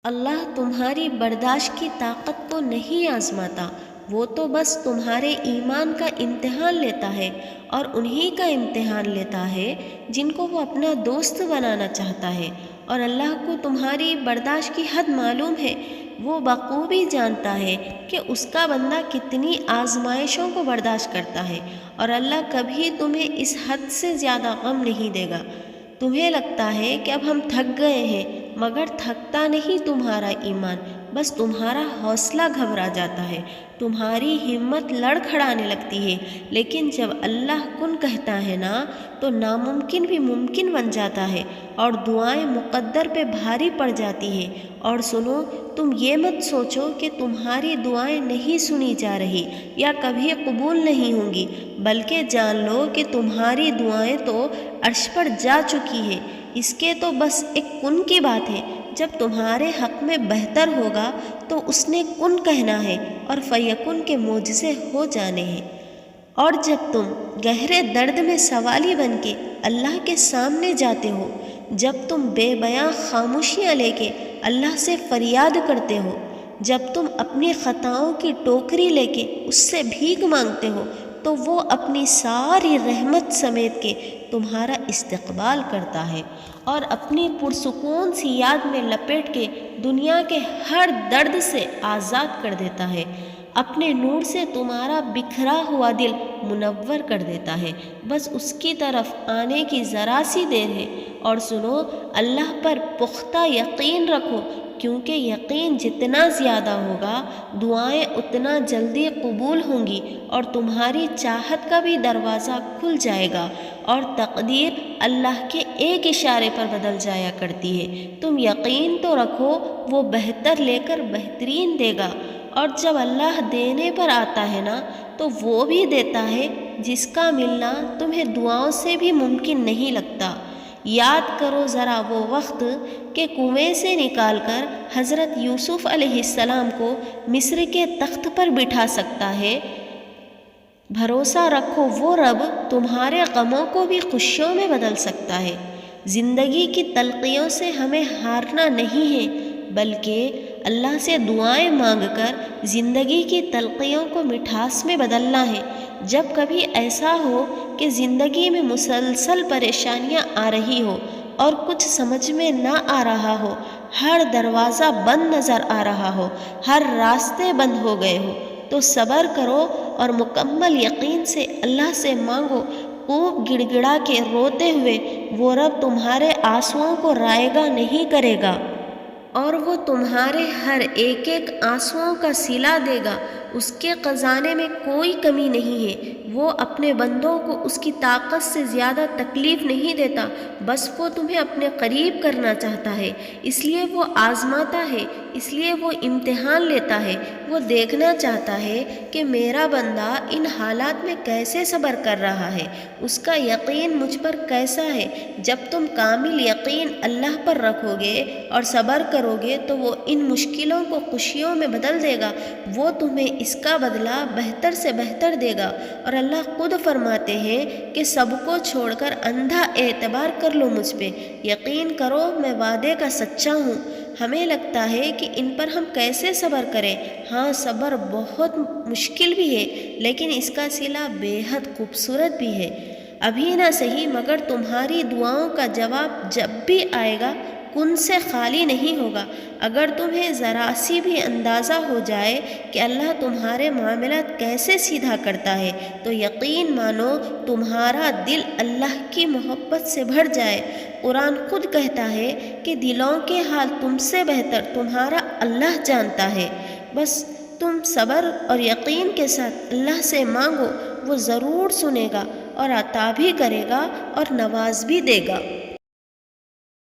اللہ تمہاری برداشت کی طاقت کو نہیں آزماتا، وہ تو بس تمہارے ایمان کا امتحان لیتا ہے، اور انہی کا امتحان لیتا ہے جن کو وہ اپنا دوست بنانا چاہتا ہے۔ اور اللہ کو تمہاری برداشت کی حد معلوم ہے، وہ بخوبی جانتا ہے کہ اس کا بندہ کتنی آزمائشوں کو برداشت کرتا ہے، اور اللہ کبھی تمہیں اس حد سے زیادہ غم نہیں دے گا۔ تمہیں لگتا ہے کہ اب ہم تھک گئے ہیں، مگر تھکتا نہیں تمہارا ایمان، بس تمہارا حوصلہ گھبرا جاتا ہے، تمہاری ہمت لڑکھڑانے لگتی ہے۔ لیکن جب اللہ کن کہتا ہے نا، تو ناممکن بھی ممکن بن جاتا ہے، اور دعائیں مقدر پہ بھاری پڑ جاتی ہیں۔ اور سنو، تم یہ مت سوچو کہ تمہاری دعائیں نہیں سنی جا رہی یا کبھی قبول نہیں ہوں گی، بلکہ جان لو کہ تمہاری دعائیں تو عرش پر جا چکی ہیں۔ اس کے تو بس ایک کن کی بات ہے، جب تمہارے حق میں بہتر ہوگا تو اس نے کن کہنا ہے اور فیکن کے معجزے ہو جانے ہیں۔ اور جب تم گہرے درد میں سوالی بن کے اللہ کے سامنے جاتے ہو، جب تم بے بیاں خاموشیاں لے کے اللہ سے فریاد کرتے ہو، جب تم اپنی خطاؤں کی ٹوکری لے کے اس سے بھیک مانگتے ہو، تو وہ اپنی ساری رحمت سمیت کے تمہارا استقبال کرتا ہے، اور اپنی پرسکون سی یاد میں لپیٹ کے دنیا کے ہر درد سے آزاد کر دیتا ہے، اپنے نور سے تمہارا بکھرا ہوا دل منور کر دیتا ہے۔ بس اس کی طرف آنے کی ذرا سی دیر ہے۔ اور سنو، اللہ پر پختہ یقین رکھو، کیونکہ یقین جتنا زیادہ ہوگا، دعائیں اتنا جلدی قبول ہوں گی، اور تمہاری چاہت کا بھی دروازہ کھل جائے گا، اور تقدیر اللہ کے ایک اشارے پر بدل جایا کرتی ہے۔ تم یقین تو رکھو، وہ بہتر لے کر بہترین دے گا۔ اور جب اللہ دینے پر آتا ہے نا، تو وہ بھی دیتا ہے جس کا ملنا تمہیں دعاؤں سے بھی ممکن نہیں لگتا۔ یاد کرو ذرا وہ وقت کہ کنویں سے نکال کر حضرت یوسف علیہ السلام کو مصر کے تخت پر بٹھا سکتا ہے۔ بھروسہ رکھو، وہ رب تمہارے غموں کو بھی خوشیوں میں بدل سکتا ہے۔ زندگی کی تلخیوں سے ہمیں ہارنا نہیں ہے، بلکہ اللہ سے دعائیں مانگ کر زندگی کی تلخیوں کو مٹھاس میں بدلنا ہے۔ جب کبھی ایسا ہو کہ زندگی میں مسلسل پریشانیاں آ رہی ہو اور کچھ سمجھ میں نہ آ رہا ہو، ہر دروازہ بند نظر آ رہا ہو، ہر راستے بند ہو گئے ہو، تو صبر کرو اور مکمل یقین سے اللہ سے مانگو۔ خوب گڑ گڑا کے روتے ہوئے وہ رب تمہارے آنسوؤں کو رائیگاں نہیں کرے گا، اور وہ تمہارے ہر ایک ایک آنسوؤں کا صلہ دے گا۔ اس کے خزانے میں کوئی کمی نہیں ہے، وہ اپنے بندوں کو اس کی طاقت سے زیادہ تکلیف نہیں دیتا، بس وہ تمہیں اپنے قریب کرنا چاہتا ہے، اس لیے وہ آزماتا ہے، اس لیے وہ امتحان لیتا ہے۔ وہ دیکھنا چاہتا ہے کہ میرا بندہ ان حالات میں کیسے صبر کر رہا ہے، اس کا یقین مجھ پر کیسا ہے۔ جب تم کامل یقین اللہ پر رکھو گے اور صبر کرو گے، تو وہ ان مشکلوں کو خوشیوں میں بدل دے گا، وہ تمہیں اس کا بدلہ بہتر سے بہتر دے گا۔ اور اللہ خود فرماتے ہیں کہ سب کو چھوڑ کر اندھا اعتبار کر لو مجھ پہ، یقین کرو میں وعدے کا سچا ہوں۔ ہمیں لگتا ہے کہ ان پر ہم کیسے صبر کریں؟ ہاں، صبر بہت مشکل بھی ہے، لیکن اس کا صلہ بے حد خوبصورت بھی ہے۔ ابھی نہ صحیح، مگر تمہاری دعاؤں کا جواب جب بھی آئے گا، کن سے خالی نہیں ہوگا۔ اگر تمہیں ذرا سی بھی اندازہ ہو جائے کہ اللہ تمہارے معاملات کیسے سیدھا کرتا ہے، تو یقین مانو تمہارا دل اللہ کی محبت سے بھر جائے۔ قرآن خود کہتا ہے کہ دلوں کے حال تم سے بہتر تمہارا اللہ جانتا ہے۔ بس تم صبر اور یقین کے ساتھ اللہ سے مانگو، وہ ضرور سنے گا اور عطا بھی کرے گا اور نواز بھی دے گا۔